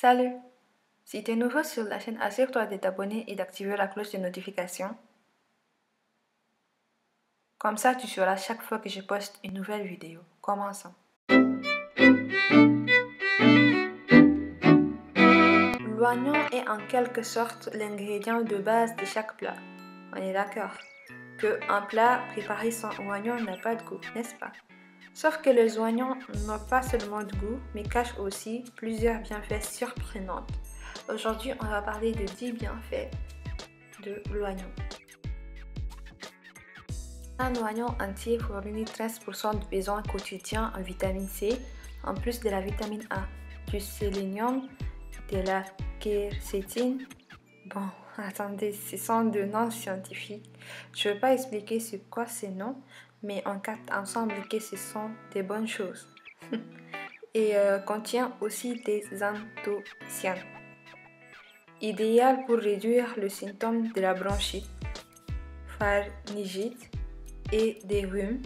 Salut! Si tu es nouveau sur la chaîne, assure-toi de t'abonner et d'activer la cloche de notification. Comme ça, tu sauras chaque fois que je poste une nouvelle vidéo. Commençons. L'oignon est en quelque sorte l'ingrédient de base de chaque plat. On est d'accord qu'un plat préparé sans oignon n'a pas de goût, n'est-ce pas? Sauf que les oignons n'ont pas seulement de goût, mais cachent aussi plusieurs bienfaits surprenants. Aujourd'hui, on va parler de 10 bienfaits de l'oignon. Un oignon entier fournit 13% de besoins quotidiens en vitamine C, en plus de la vitamine A, du sélénium, de la quercétine. Bon, attendez, ce sont des noms scientifiques. Je ne vais pas expliquer c'est quoi ces noms, mais on capte ensemble que ce sont des bonnes choses. Et contient aussi des anthocyanes, idéal pour réduire le symptôme de la bronchite, pharyngite et des rhumes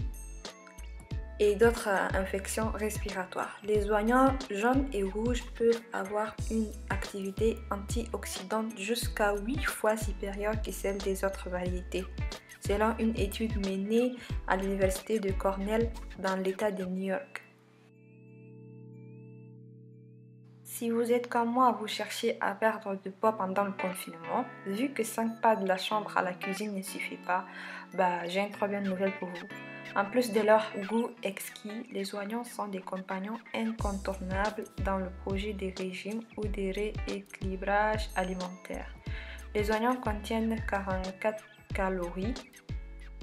et d'autres infections respiratoires. Les oignons jaunes et rouges peuvent avoir une activité antioxydante jusqu'à 8 fois supérieure que celle des autres variétés, selon une étude menée à l'université de Cornell dans l'État de New York. Si vous êtes comme moi, vous cherchez à perdre du poids pendant le confinement, vu que 5 pas de la chambre à la cuisine ne suffit pas, j'ai une très bonne nouvelle pour vous. En plus de leur goût exquis, les oignons sont des compagnons incontournables dans le projet des régimes ou des rééquilibrages alimentaires. Les oignons contiennent 44 calories.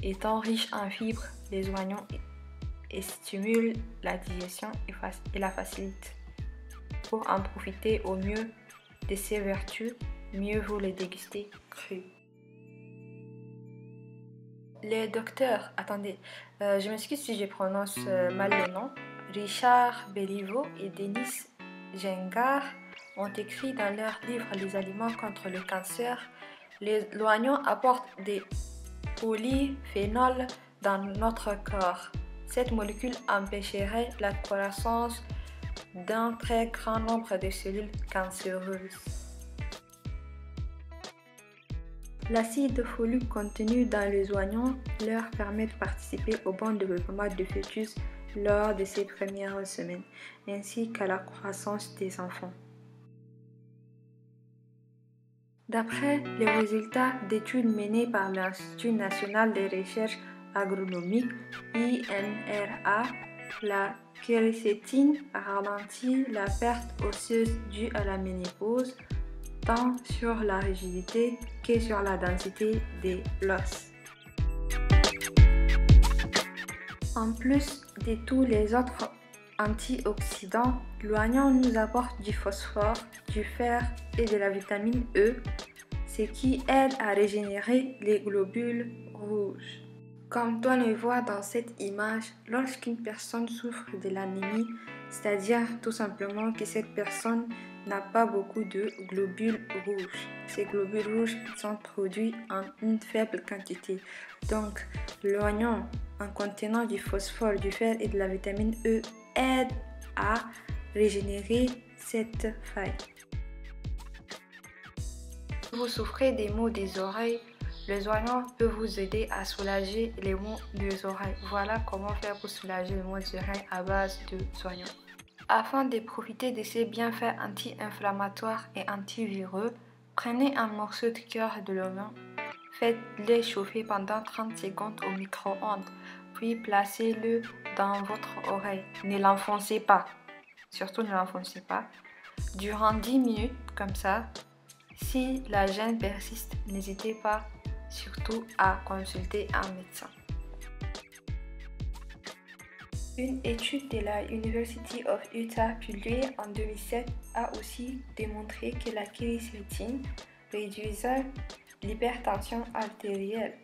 Étant riches en fibres, les oignons stimulent la digestion et la facilitent. Pour en profiter au mieux de ses vertus, mieux vaut les déguster crus. Les docteurs, je m'excuse si je prononce mal le nom, Richard Béliveau et Denis Gengard ont écrit dans leur livre Les aliments contre le cancer, l'oignon apporte des polyphénols dans notre corps. Cette molécule empêcherait la croissance d'un très grand nombre de cellules cancéreuses. L'acide folique contenu dans les oignons leur permet de participer au bon développement du fœtus lors de ses premières semaines, ainsi qu'à la croissance des enfants. D'après les résultats d'études menées par l'Institut national des recherches agronomiques, INRA, la quercétine ralentit la perte osseuse due à la ménopause, tant sur la rigidité que sur la densité de l'os. En plus de tous les autres antioxydants, l'oignon nous apporte du phosphore, du fer et de la vitamine E, ce qui aide à régénérer les globules rouges. Comme on le voit dans cette image, lorsqu'une personne souffre de l'anémie, c'est-à-dire tout simplement que cette personne n'a pas beaucoup de globules rouges. Ces globules rouges sont produits en une faible quantité. Donc, l'oignon, en contenant du phosphore, du fer et de la vitamine E, aide à régénérer cette faille. Si vous souffrez des maux des oreilles, les oignons peuvent vous aider à soulager les maux des oreilles. Voilà comment faire pour soulager les maux des oreilles à base de oignons. Afin de profiter de ces bienfaits anti-inflammatoires et antiviraux, prenez un morceau de cœur de l'oignon, faites-le chauffer pendant 30 secondes au micro-ondes, puis placez-le dans votre oreille. Ne l'enfoncez pas, surtout ne l'enfoncez pas, durant 10 minutes comme ça. Si la gêne persiste, n'hésitez pas surtout à consulter un médecin. Une étude de la University of Utah publiée en 2007 a aussi démontré que la quercétine réduisait l'hypertension artérielle.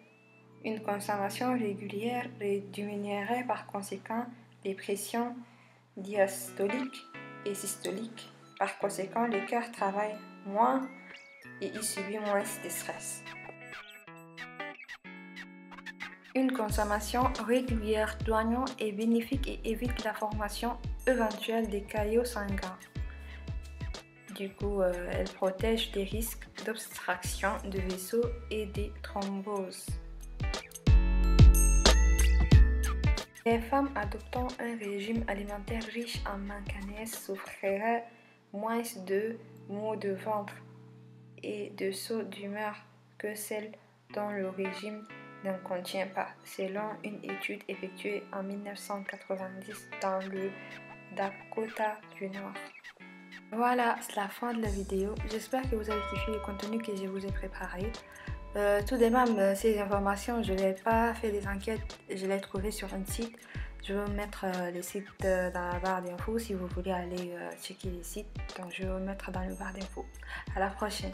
Une consommation régulière diminuerait par conséquent les pressions diastoliques et systoliques. Par conséquent, le cœur travaille moins et il subit moins de stress. Une consommation régulière d'oignons est bénéfique et évite la formation éventuelle des caillots sanguins. Du coup, elle protège des risques d'obstruction de vaisseaux et des thromboses. Les femmes adoptant un régime alimentaire riche en manganèse souffriraient moins de maux de ventre et de sauts d'humeur que celles dont le régime n'en contient pas, selon une étude effectuée en 1990 dans le Dakota du Nord. Voilà, c'est la fin de la vidéo. J'espère que vous avez kiffé le contenu que je vous ai préparé. Tout de même, ces informations, je n'ai pas fait des enquêtes, je les ai trouvées sur un site. Je vais vous mettre les sites dans la barre d'infos si vous voulez aller checker les sites. Donc je vais vous mettre dans le barre d'infos. À la prochaine.